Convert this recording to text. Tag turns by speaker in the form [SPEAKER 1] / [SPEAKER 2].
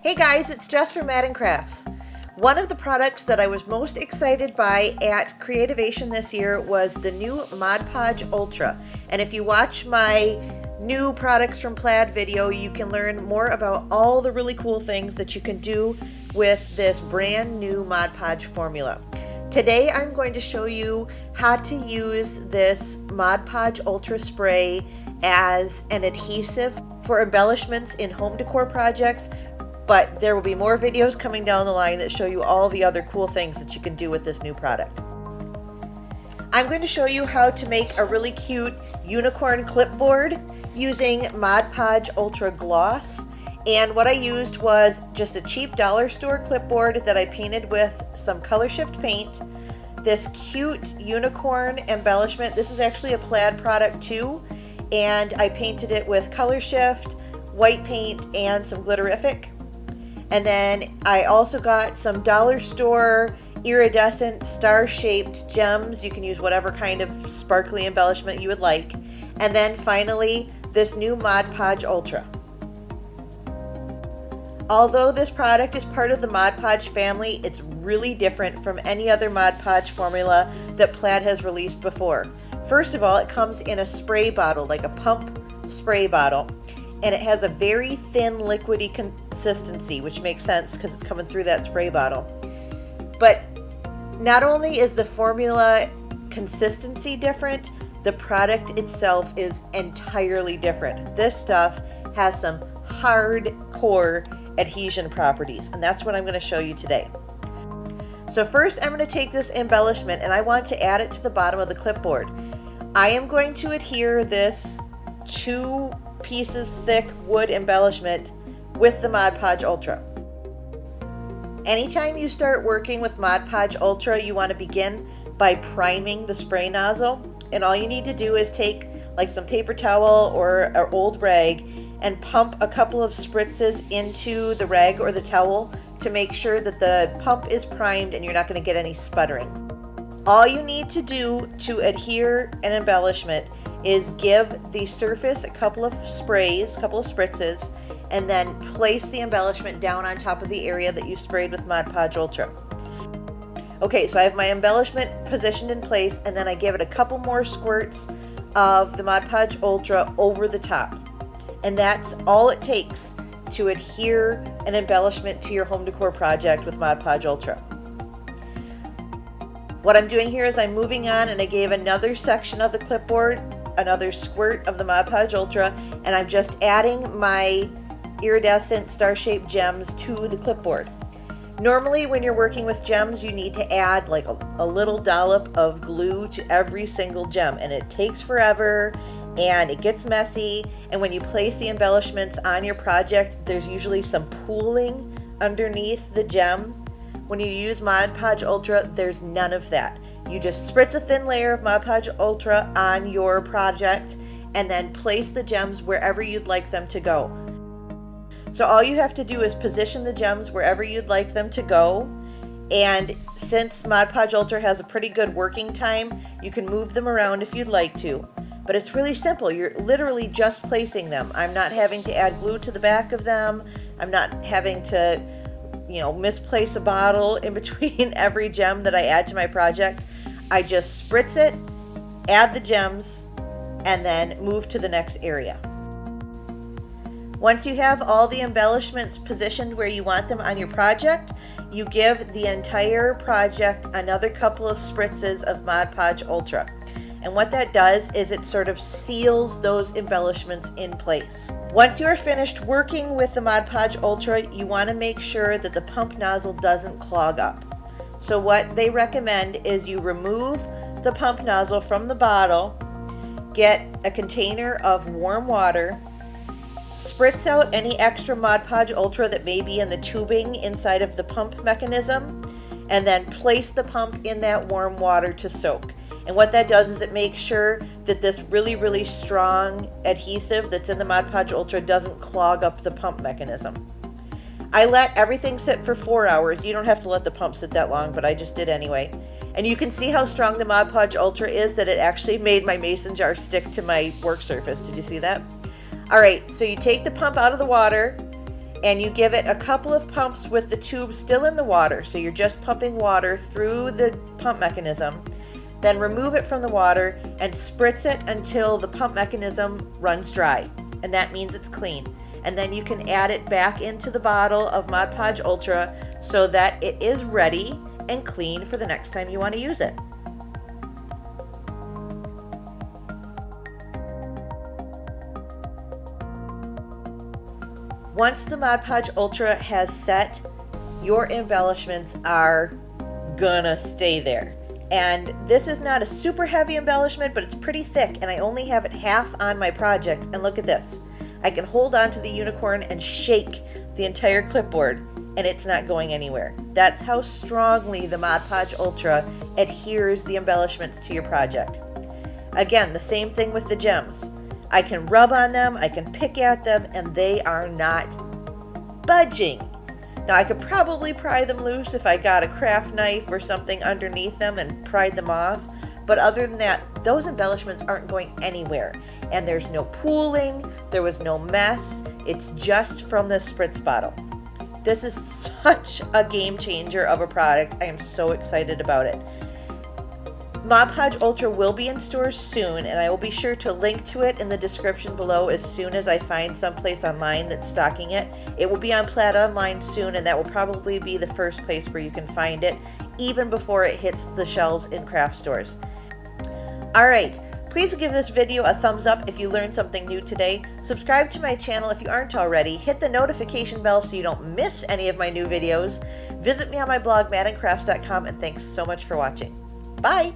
[SPEAKER 1] Hey guys, it's Jess from Madden Crafts. One of the products that I was most excited by at Creativation this year was the new Mod Podge Ultra. And if you watch my new products from Plaid video, you can learn more about all the really cool things that you can do with this brand new Mod Podge formula. Today I'm going to show you how to use this Mod Podge Ultra spray as an adhesive for embellishments in home decor projects, but there will be more videos coming down the line that show you all the other cool things that you can do with this new product. I'm going to show you how to make a really cute unicorn clipboard using Mod Podge Ultra Gloss. And what I used was just a cheap dollar store clipboard that I painted with some color shift paint. This cute unicorn embellishment. This is actually a Plaid product too. And I painted it with color shift, white paint, and some glitterific. And then I also got some dollar store iridescent star-shaped gems. You can use whatever kind of sparkly embellishment you would like. And then finally, this new Mod Podge Ultra. Although this product is part of the Mod Podge family, it's really different from any other Mod Podge formula that Plaid has released before. First of all, it comes in a spray bottle, like a pump spray bottle, and it has a very thin liquidy consistency, which makes sense because it's coming through that spray bottle. But not only is the formula consistency different, the product itself is entirely different. This stuff has some hardcore adhesion properties, and that's what I'm going to show you today. So first I'm going to take this embellishment and I want to add it to the bottom of the clipboard. I am going to adhere this 2 pieces thick wood embellishment with the Mod Podge Ultra. Anytime you start working with Mod Podge Ultra, you want to begin by priming the spray nozzle, and all you need to do is take like some paper towel or an old rag and pump a couple of spritzes into the rag or the towel to make sure that the pump is primed and you're not going to get any sputtering. All you need to do to adhere an embellishment is give the surface a couple of sprays, a couple of spritzes, and then place the embellishment down on top of the area that you sprayed with Mod Podge Ultra. Okay, so I have my embellishment positioned in place, and then I give it a couple more squirts of the Mod Podge Ultra over the top. And that's all it takes to adhere an embellishment to your home decor project with Mod Podge Ultra. What I'm doing here is I'm moving on, and I gave another section of the clipboard another squirt of the Mod Podge Ultra, and I'm just adding my iridescent star-shaped gems to the clipboard. Normally when you're working with gems, you need to add like a little dollop of glue to every single gem, and it takes forever and it gets messy, and when you place the embellishments on your project, there's usually some pooling underneath the gem. When you use Mod Podge Ultra, there's none of that. You just spritz a thin layer of Mod Podge Ultra on your project and then place the gems wherever you'd like them to go. So all you have to do is position the gems wherever you'd like them to go, and since Mod Podge Ultra has a pretty good working time, you can move them around if you'd like to. But it's really simple. You're literally just placing them. I'm not having to add glue to the back of them. I'm not having to, misplace a bottle in between every gem that I add to my project. I just spritz it, add the gems, and then move to the next area. Once you have all the embellishments positioned where you want them on your project, you give the entire project another couple of spritzes of Mod Podge Ultra. And what that does is it sort of seals those embellishments in place. Once you are finished working with the Mod Podge Ultra, you want to make sure that the pump nozzle doesn't clog up. So what they recommend is you remove the pump nozzle from the bottle, get a container of warm water, spritz out any extra Mod Podge Ultra that may be in the tubing inside of the pump mechanism, and then place the pump in that warm water to soak. And what that does is it makes sure that this really, really strong adhesive that's in the Mod Podge Ultra doesn't clog up the pump mechanism. I let everything sit for 4 hours. You don't have to let the pump sit that long, but I just did anyway. And you can see how strong the Mod Podge Ultra is, that it actually made my mason jar stick to my work surface. Did you see that? All right, so you take the pump out of the water and you give it a couple of pumps with the tube still in the water. So you're just pumping water through the pump mechanism. Then remove it from the water and spritz it until the pump mechanism runs dry. And that means it's clean. And then you can add it back into the bottle of Mod Podge Ultra so that it is ready and clean for the next time you want to use it. Once the Mod Podge Ultra has set, your embellishments are gonna stay there. And this is not a super heavy embellishment, but it's pretty thick, and I only have it half on my project. And look at this. I can hold on to the unicorn and shake the entire clipboard, and it's not going anywhere. That's how strongly the Mod Podge Ultra adheres the embellishments to your project. Again, the same thing with the gems. I can rub on them, I can pick at them, and they are not budging. Now, I could probably pry them loose if I got a craft knife or something underneath them and pried them off, but other than that, those embellishments aren't going anywhere. And there's no pooling, there was no mess, it's just from the spritz bottle. This is such a game changer of a product. I am so excited about it. Mod Podge Ultra will be in stores soon, and I will be sure to link to it in the description below as soon as I find someplace online that's stocking it. It will be on Plaid Online soon, and that will probably be the first place where you can find it, even before it hits the shelves in craft stores. Alright, please give this video a thumbs up if you learned something new today. Subscribe to my channel if you aren't already. Hit the notification bell so you don't miss any of my new videos. Visit me on my blog, madandcrafts.com, and thanks so much for watching. Bye!